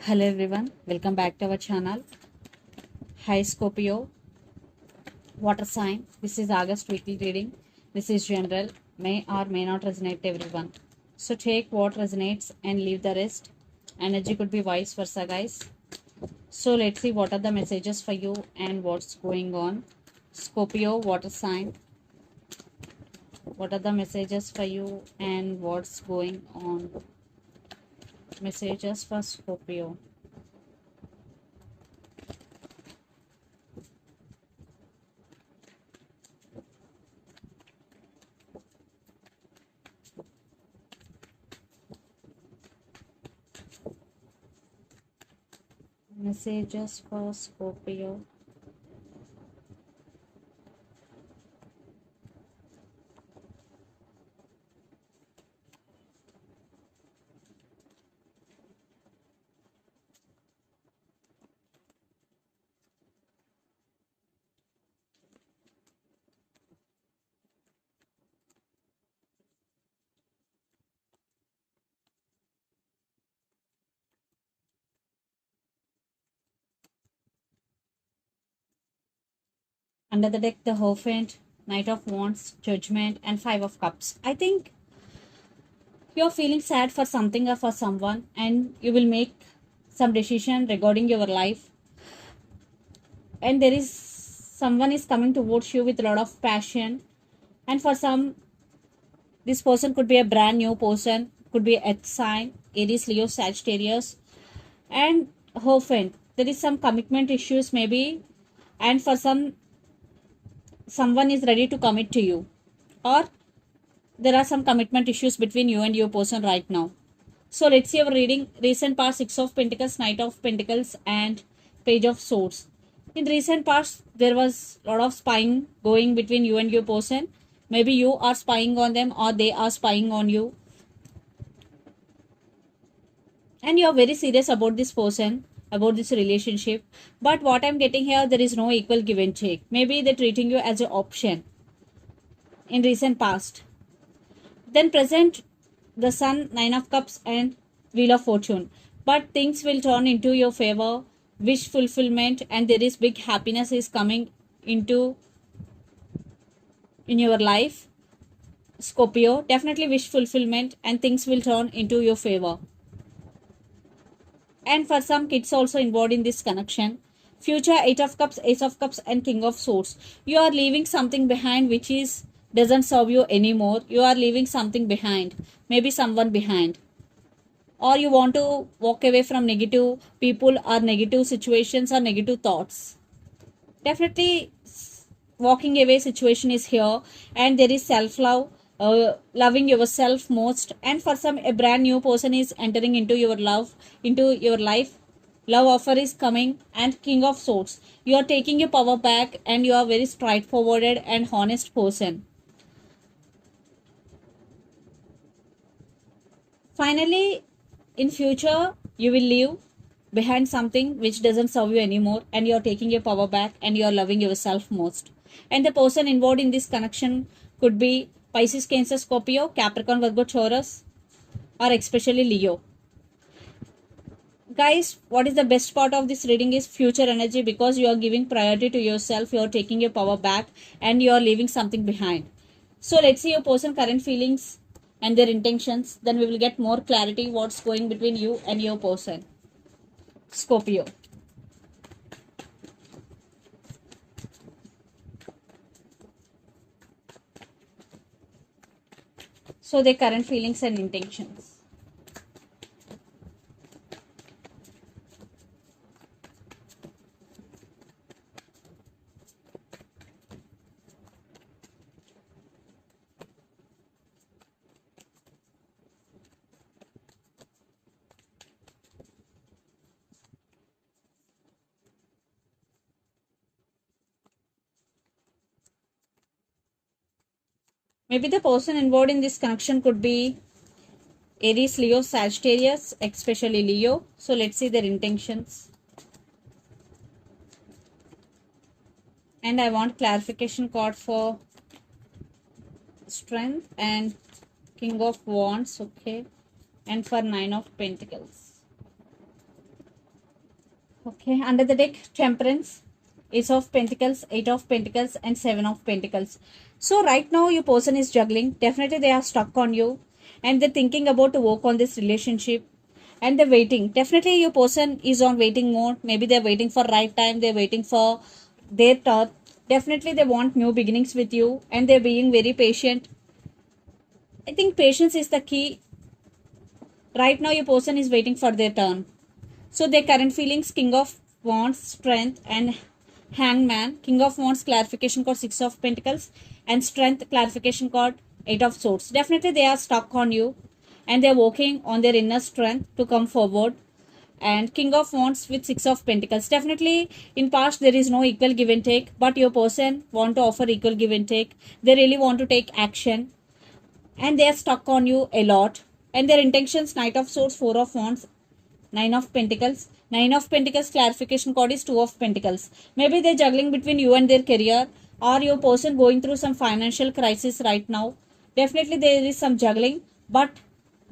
Hello everyone, welcome back to our channel. Hi Scorpio, water sign. This is August weekly reading. This is general, may or may not resonate to everyone. So take what resonates and leave the rest. Energy could be vice versa, guys. So let's see what are the messages for you and what's going on. Scorpio, water sign. What are the messages for you and what's going on? Messages for Scorpio. Messages for Scorpio. Under the deck, the Hierophant, Knight of Wands, Judgment, and Five of Cups. I think you're feeling sad for something or for someone, and you will make some decision regarding your life. And there is someone is coming towards you with a lot of passion, and for some, this person could be a brand new person, could be Earth sign, Aries, Leo, Sagittarius, and Hierophant. There is some commitment issues maybe, and for someone is ready to commit to you, or there are some commitment issues between you and your person right now. So let's see our reading. Recent past, Six of Pentacles, Knight of Pentacles, and Page of Swords. In recent past, there was a lot of spying going between you and your person. Maybe you are spying on them or they are spying on you. And you are very serious about this person, about this relationship. But what I'm getting here, there is no equal give and take. Maybe they're treating you as an option in recent past. Then present, the Sun, Nine of Cups, and Wheel of Fortune. But things will turn into your favor, wish fulfillment, and there is big happiness is coming into in your life. Scorpio, definitely wish fulfillment and things will turn into your favor. And for some kids also involved in this connection. Future, Eight of Cups, Ace of Cups, and King of Swords. You are leaving something behind which is doesn't serve you anymore. You are leaving something behind, maybe someone behind, or you want to walk away from negative people or negative situations or negative thoughts. Definitely walking away situation is here, and there is self love, loving yourself most. And for some, a brand new person is entering into your love, into your life. Love offer is coming, and King of Swords, you are taking your power back and you are very straightforward and honest person. Finally, in future, you will leave behind something which doesn't serve you anymore, and you're taking your power back and you're loving yourself most. And the person involved in this connection could be Pisces, Cancer, Scorpio, Capricorn, Virgo, Taurus, or especially Leo. Guys, what is the best part of this reading is future energy, because you are giving priority to yourself, you are taking your power back, and you are leaving something behind. So let's see your person current feelings and their intentions. Then we will get more clarity what's going between you and your person. Scorpio. So their current feelings and intentions. Maybe the person involved in this connection could be Aries, Leo, Sagittarius, especially Leo. So let's see their intentions. And I want clarification card for Strength and King of Wands, okay, and for Nine of Pentacles. Okay, under the deck, Temperance, Ace of Pentacles, Eight of Pentacles, and Seven of Pentacles. So right now your person is juggling. Definitely they are stuck on you and they're thinking about to work on this relationship and they're waiting. Definitely your person is on waiting mode. Maybe they're waiting for right time. They're waiting for their turn. Definitely they want new beginnings with you and they're being very patient. I think patience is the key. Right now your person is waiting for their turn. So their current feelings, King of Wands, Strength, and Hangman. King of Wands, clarification card 6 of Pentacles, and Strength, clarification card 8 of Swords. Definitely they are stuck on you and they are working on their inner strength to come forward. And King of Wands with 6 of Pentacles. Definitely in past there is no equal give and take, but your person want to offer equal give and take. They really want to take action and they are stuck on you a lot. And their intentions, Knight of Swords, 4 of Wands, Nine of Pentacles. Nine of Pentacles clarification code is Two of Pentacles. Maybe they're juggling between you and their career, or your person going through some financial crisis right now. Definitely there is some juggling, but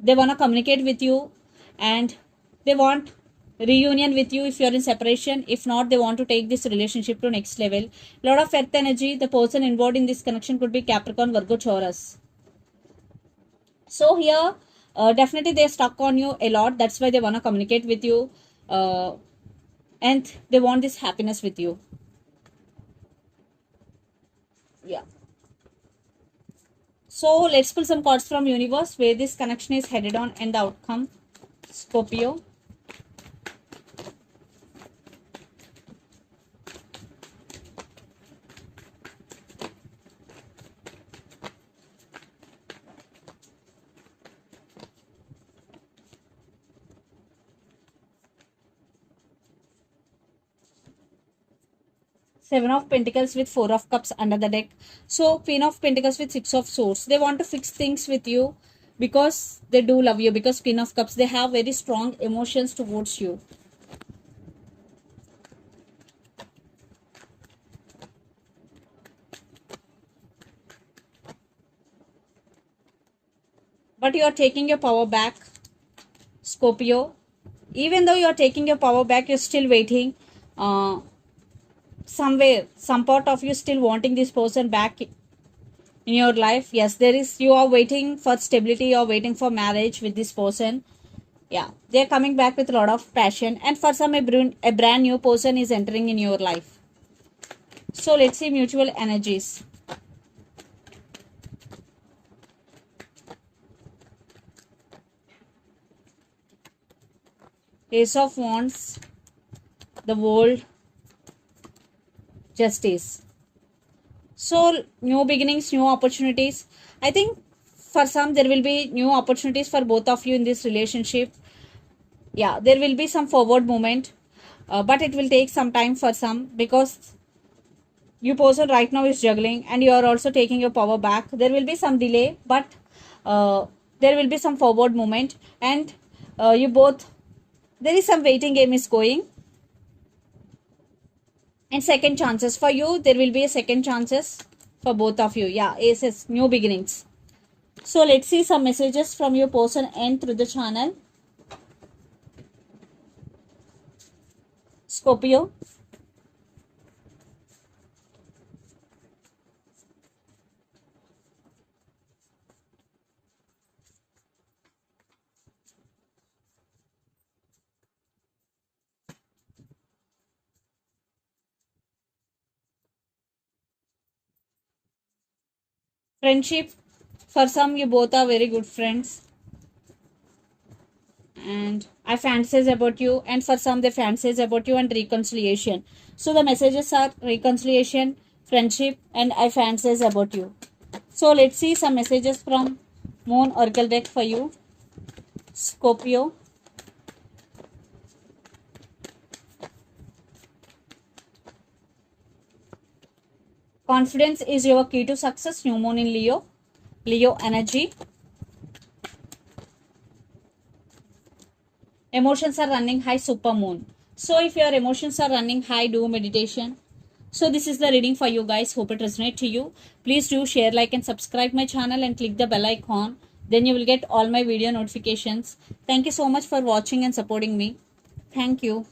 they want to communicate with you and they want reunion with you if you're in separation. If not, they want to take this relationship to next level. Lot of earth energy. The person involved in this connection could be Capricorn, Virgo, Taurus. So here definitely they're stuck on you a lot. That's why they want to communicate with you and they want this happiness with you. Yeah. So let's pull some cards from universe where this connection is headed on and the outcome. Scorpio. 7 of Pentacles with 4 of Cups under the deck. So Queen of Pentacles with 6 of Swords. They want to fix things with you because they do love you. Because Queen of Cups, they have very strong emotions towards you. But you are taking your power back, Scorpio. Even though you are taking your power back, you're still waiting. Somewhere, some part of you still wanting this person back in your life. Yes, there is, you are waiting for stability, you are waiting for marriage with this person. Yeah, they're coming back with a lot of passion, and for some a brand new person is entering in your life. So let's see mutual energies. Ace of Wands, the World, Justice. So new beginnings, new opportunities. I think for some there will be new opportunities for both of you in this relationship. Yeah, there will be some forward movement, but it will take some time for some because you person right now is juggling and you are also taking your power back. There will be some delay, but there will be some forward movement, and you both, there is some waiting game is going. And second chances for you, there will be a second chances for both of you. Yeah, aces, new beginnings. So let's see some messages from your person and through the channel. Scorpio. Friendship. For some, you both are very good friends. And I fantasize about you, and for some they fantasize about you, and reconciliation. So the messages are reconciliation, friendship, and I fantasize about you. So let's see some messages from Moon Oracle deck for you, Scorpio. Confidence is your key to success. New Moon in Leo, Leo energy. Emotions are running high, super moon. So if your emotions are running high, do meditation. So this is the reading for you guys. Hope it resonates to you. Please do share, like, and subscribe my channel and click the bell icon. Then you will get all my video notifications. Thank you so much for watching and supporting me. Thank you.